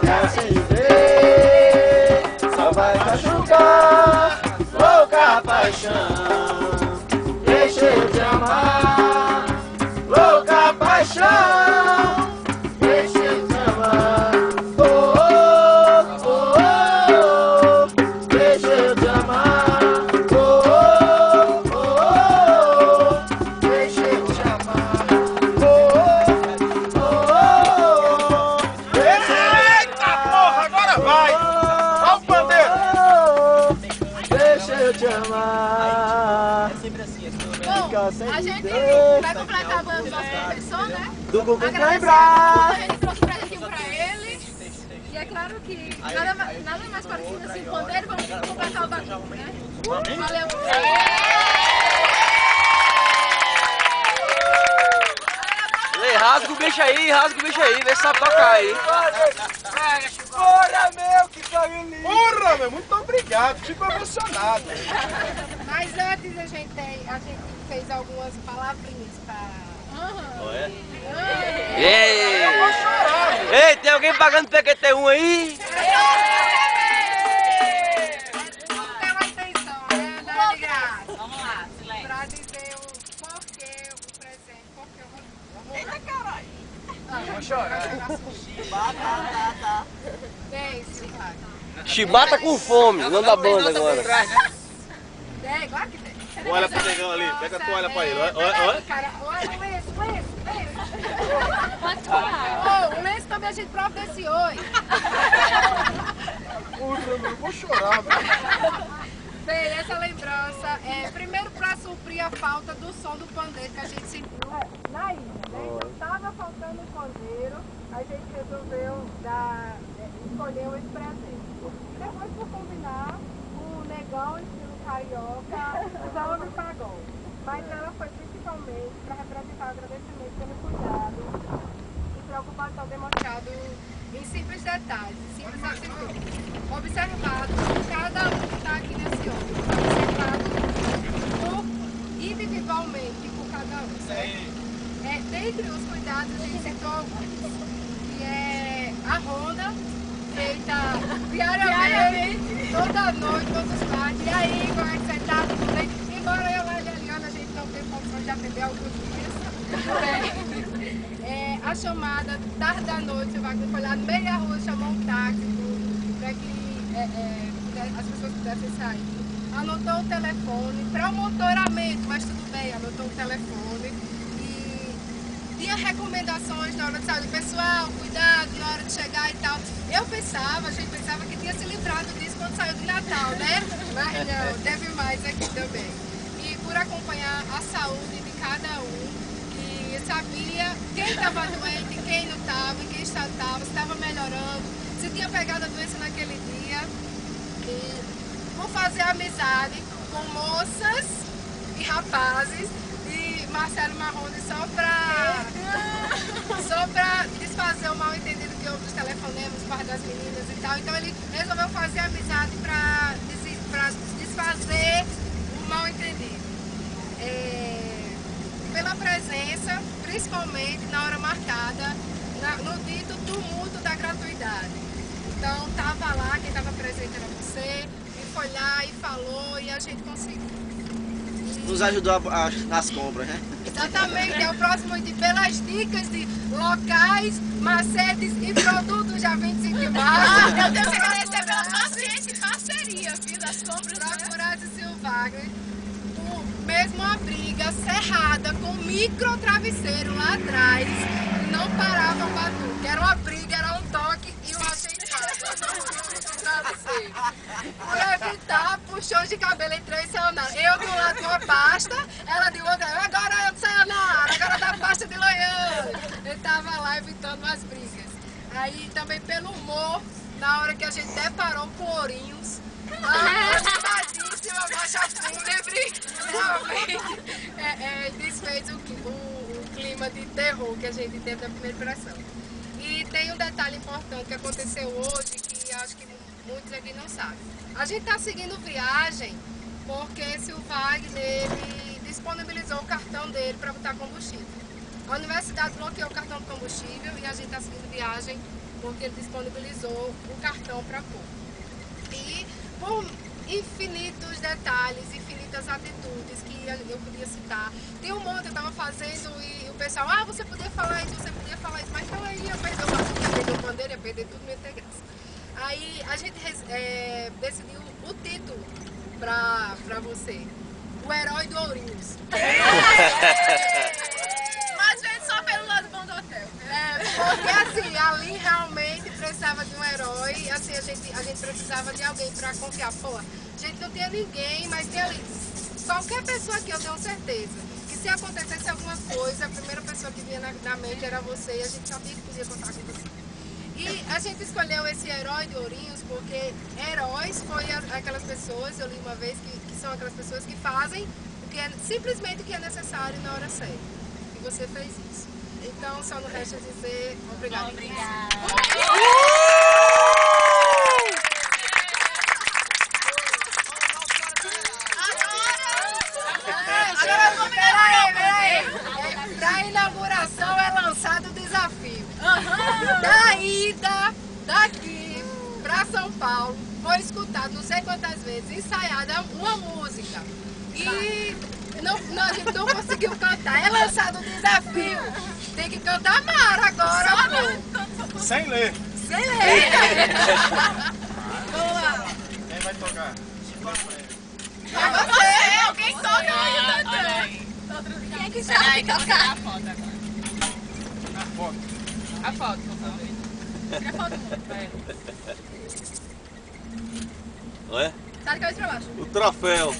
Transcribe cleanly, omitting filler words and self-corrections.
acender, só vai machucar, louca paixão. Deixa eu te amar, louca paixão. Deixa eu te amar, oh, oh, oh, oh. Deixa eu te amar, oh, oh, oh, oh. Deixa eu te amar, oh, oh, oh, oh. Eita porra, agora vai! Olha o pandeiro! Deixa eu te amar. Bom, a gente vai completar o nosso professor, né? Do Google lembrar. A gente trouxe um presentinho pra ele. E é claro que nada mais parecido assim, pandeiro, vamos completar o bagulho, né? Valeu! Rasga o bicho aí, vê se sabe tocar aí. Porra, meu, que caminho lindo! Porra, meu, muito obrigado, fico emocionado. Mas antes a gente fez algumas palavrinhas pra... Ei! Eu vou chorar, meu. Ei, tem alguém pagando PQT1 aí? Tudo tem uma intenção, né? Não é de graça. Vamos lá, silêncio. Pra dizer o porquê, o presente, porquê eu vou... Eita, caralho. Vou chorar. Tem, vai. Chibata com fome, não dá banda agora. Tem, igual que tem. Olha pro negão ali, pega a toalha pra ele, olha. Cara, olha o lenço. O lenço também a gente providenciou. Porra, meu, eu vou chorar, meu. Bem, essa lembrança é primeiro para suprir a falta do som do pandeiro que a gente sentiu na ilha, né? Então estava faltando o pandeiro, a gente resolveu escolher esse presente. Depois, por combinar, o negão estilo carioca usava no pagode. Mas ela foi principalmente para representar o agradecimento pelo cuidado e preocupação demonstrado em simples detalhes, simples atitudes. Observado por cada um que está aqui nesse ônibus, observado individualmente por cada um, certo? Dentre os cuidados, a gente citou alguns, que é a ronda feita diariamente, toda noite, todos os tardes. E aí, como é que você tá? Tudo bem? Embora eu lá e a Eliana, a gente não tenha condição de atender alguns dias. A chamada, tarde da noite, o Wagner foi lá no meio da rua, chamou um táxi para que as pessoas pudessem sair. Anotou o telefone para o monitoramento, mas tudo bem, anotou o telefone. E tinha recomendações na hora de sair. Pessoal, cuidado na hora de chegar e tal. A gente pensava que tinha se livrado disso quando saiu de Natal, né? Mas não, teve mais aqui também. E por acompanhar a saúde de cada um, e sabia quem estava doente, quem não estava, em que estado estava, se estava melhorando, se tinha pegado a doença naquele dia. E por fazer amizade com moças e rapazes de Marcelo Marrone só para desfazer o mal entendido que houve dos telefonemas por parte das meninas e tal. Então ele resolveu fazer amizade para desfazer o mal entendido. Pela presença, principalmente na hora marcada, no dito tumulto da gratuidade. Então estava lá, quem estava presente era você, e foi lá e falou e a gente conseguiu. Nos ajudou nas compras, né? Exatamente, é o próximo de pelas dicas de locais, macetes e produtos já 25 de março. Eu tenho que agradecer pela paciência e parceria, viu, das compras. Procurar de Silvagre, mesmo a briga cerrada com micro travesseiro lá atrás, não parava o batuque. Era uma briga, era um toque e um ajeitado. Por evitar puxões de cabelo entre eu e Sayonara. Eu de um lado de uma pasta, ela de outra. Agora eu de Sayonara, agora da pasta de Loiane. Eu tava lá evitando as brigas. Aí também pelo humor, na hora que a gente deparou com Ourinhos, animadíssima, marcha fúnebre, realmente desfez o clima de terror que a gente teve na primeira impressão. E tem um detalhe importante que aconteceu hoje, que acho que muitos aqui não sabem. A gente está seguindo viagem porque se o Wagner ele disponibilizou o cartão dele para botar combustível. A universidade bloqueou o cartão de combustível e a gente está seguindo viagem porque ele disponibilizou o cartão para pôr. E por infinitos detalhes, infinitas atitudes que eu podia citar. Tem um monte, eu estava fazendo e o pessoal, você podia falar isso, você podia falar isso, mas então aí ia perder o assunto, ia perder o bandeira, ia perder tudo, não ia ter graça. Aí a gente decidiu o título para você, o Herói do Ourinhos. Mas vem só pelo lado bom do hotel. Porque assim, ali realmente precisava de um herói, assim, a gente precisava de alguém para confiar. Pô, a gente não tinha ninguém, mas tinha ali. Qualquer pessoa aqui, eu tenho certeza, que se acontecesse alguma coisa, a primeira pessoa que vinha na mente era você e a gente sabia que podia contar com você. E a gente escolheu esse Herói de Ourinhos porque heróis foi aquelas pessoas, eu li uma vez, que são aquelas pessoas que fazem simplesmente o que é necessário na hora certa. E você fez isso. Então, só não resta dizer obrigada. Para a inauguração é lançado o desafio. Da ida daqui para São Paulo, foi escutado não sei quantas vezes, ensaiada uma música. E a gente não conseguiu cantar. É lançado o desafio. Tem que cantar Mara agora. Sem ler. Sem ler. Boa. Quem vai tocar? É você. Alguém toca aí, Tantã. Quem é que sabe tocar? A foto agora. A foto. A foto, tira a foto muito, velho. Olha, Sai de cabeça pra baixo. o troféu.